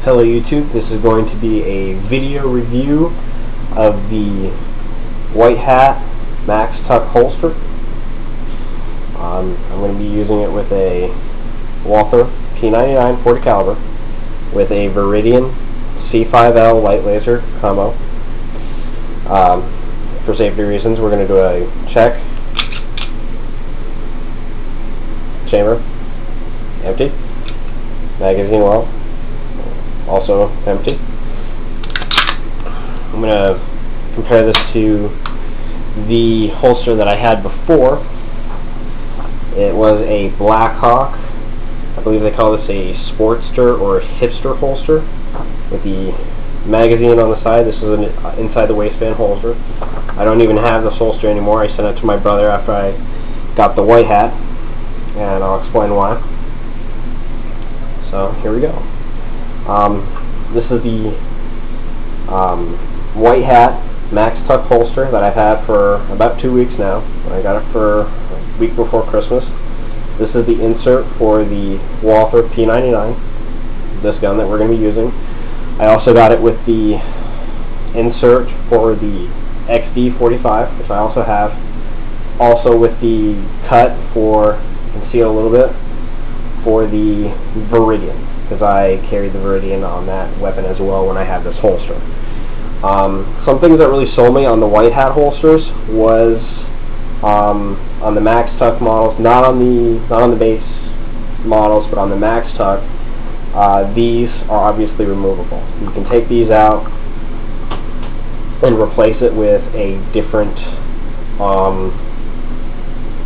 Hello YouTube, this is going to be a video review of the White Hat Maxtuck holster. I'm going to be using it with a Walther P99 .40 caliber with a Viridian C5L light laser combo. For safety reasons, we're going to do a check. Chamber empty. Magazine well. Also empty. I'm going to compare this to the holster that I had before. It was a Blackhawk. I believe they call this a Sportster or a Hipster holster with the magazine on the side. This is an inside the waistband holster. I don't even have this holster anymore. I sent it to my brother after I got the White Hat, and I'll explain why. So here we go. This is the White Hat Maxtuck holster that I've had for about 2 weeks now. I got it for a week before Christmas. This is the insert for the Walther P99, this gun that we're going to be using. I also got it with the insert for the XD45, which I also have. Also with the cut for, you can see it a little bit, for the Viridian, because I carried the Viridian on that weapon as well when I had this holster. Some things that really sold me on the White Hat holsters was on the Maxtuck models, not on the base models, but on the Maxtuck. These are obviously removable. You can take these out and replace it with a different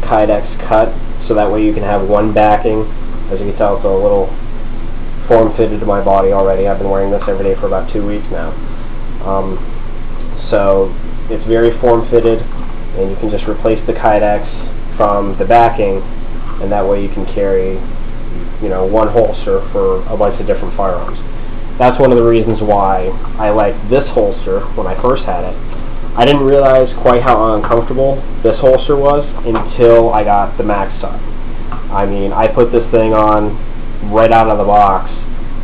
Kydex cut, so that way you can have one backing. As you can tell, it's a little form-fitted to my body already. I've been wearing this every day for about 2 weeks now. So it's very form-fitted, and you can just replace the Kydex from the backing, and that way you can carry, you know, one holster for a bunch of different firearms. That's one of the reasons why I liked this holster when I first had it. I didn't realize quite how uncomfortable this holster was until I got the Maxtuck. I mean, I put this thing on right out of the box,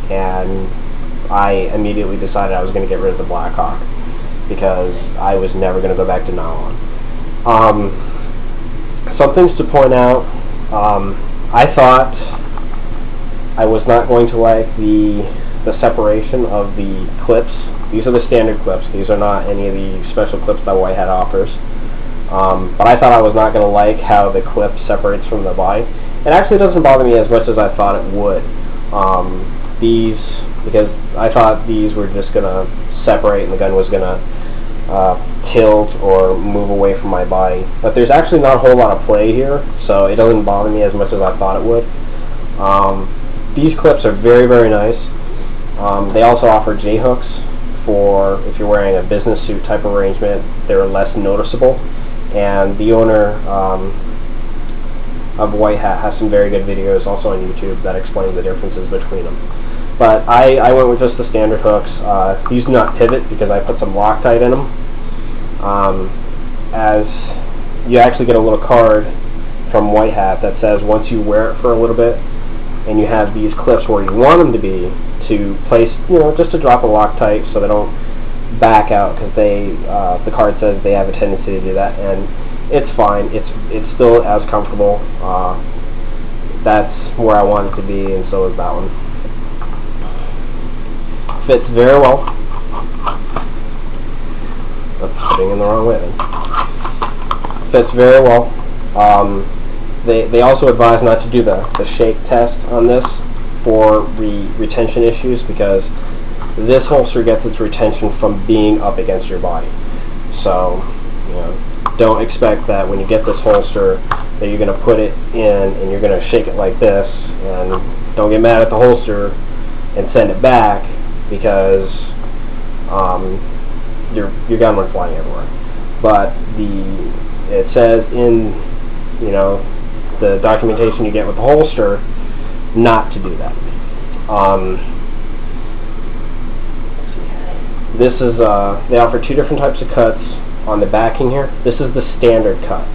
and I immediately decided I was going to get rid of the Blackhawk because I was never going to go back to nylon. Some things to point out. I thought I was not going to like the separation of the clips. These are the standard clips. These are not any of the special clips that White Hat offers. But I thought I was not going to like how the clip separates from the body. It actually doesn't bother me as much as I thought it would. Because I thought these were just going to separate and the gun was going to tilt or move away from my body. But there's actually not a whole lot of play here, so it doesn't bother me as much as I thought it would. These clips are very, very nice. They also offer J-hooks for if you're wearing a business suit type arrangement. They're less noticeable, and the owner of White Hat has some very good videos also on YouTube that explain the differences between them. But I went with just the standard hooks. These do not pivot because I put some Loctite in them. As you actually get a little card from White Hat that says once you wear it for a little bit and you have these clips where you want them to be, to place, you know, just to drop a Loctite so they don't back out, because the card says they have a tendency to do that, and it's fine. It's still as comfortable. That's where I want it to be, and so is that one. Fits very well. That's sitting in the wrong way then. Fits very well. They also advise not to do the shake test on this for retention issues, because this holster gets its retention from being up against your body. So, you know, don't expect that when you get this holster that you're going to put it in and you're going to shake it like this, and don't get mad at the holster and send it back, because your gun went flying everywhere. But it says in, you know, the documentation you get with the holster not to do that. This is they offer two different types of cuts on the backing here. This is the standard cut.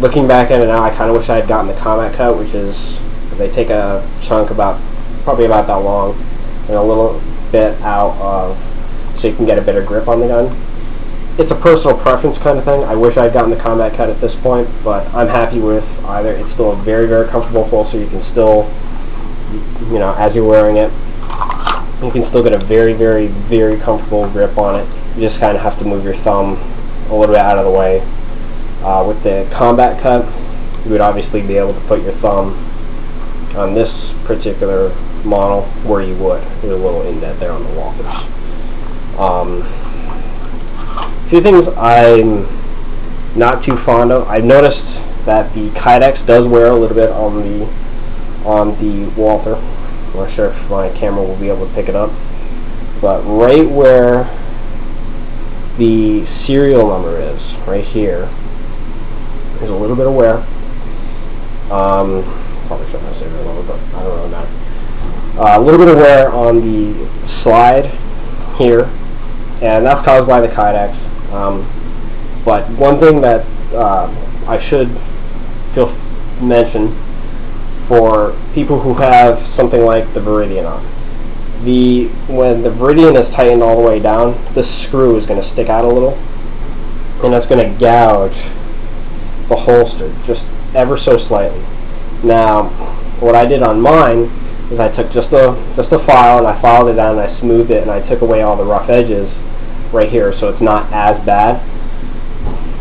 Looking back at it now, I kind of wish I had gotten the combat cut, which is they take a chunk probably about that long, and a little bit out of, so you can get a better grip on the gun. It's a personal preference kind of thing. I wish I'd gotten the combat cut at this point, but I'm happy with either. It's still a very, very comfortable holster. You can still, you know, as you're wearing it, you can still get a very, very, very comfortable grip on it. You just kind of have to move your thumb a little bit out of the way. With the combat cut, you would obviously be able to put your thumb on this particular model where you would. There's a little indent there on the Walthers. A few things I'm not too fond of. I've noticed that the Kydex does wear a little bit on the Walther. I'm not sure if my camera will be able to pick it up, but right where the serial number is, right here, there's a little bit of wear. Probably shouldn't have serial number, but I don't really matter. A little bit of wear on the slide here, and that's caused by the Kydex. But one thing that I should mention for people who have something like the Viridian on, when the Viridian is tightened all the way down, this screw is going to stick out a little, and it's going to gouge the holster just ever so slightly. Now, what I did on mine is I took just a file and I filed it down and I smoothed it and I took away all the rough edges right here, so it's not as bad.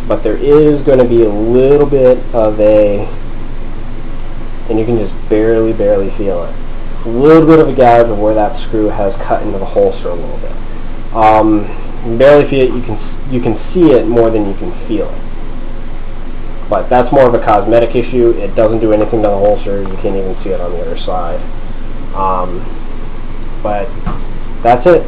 But there is going to be a little bit of and you can just barely feel it, a little bit of a gouge of where that screw has cut into the holster a little bit. You can barely feel it. You can see it more than you can feel it. But that's more of a cosmetic issue. It doesn't do anything to the holster. You can't even see it on the other side. But that's it.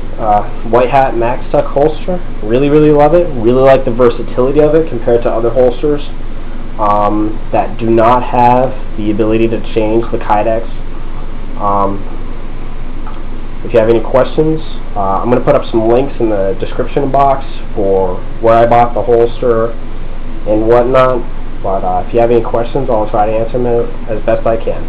White Hat Maxtuck holster. Really love it. Really like the versatility of it compared to other holsters that do not have the ability to change the Kydex. If you have any questions, I'm going to put up some links in the description box for where I bought the holster and whatnot. But if you have any questions, I'll try to answer them as best I can.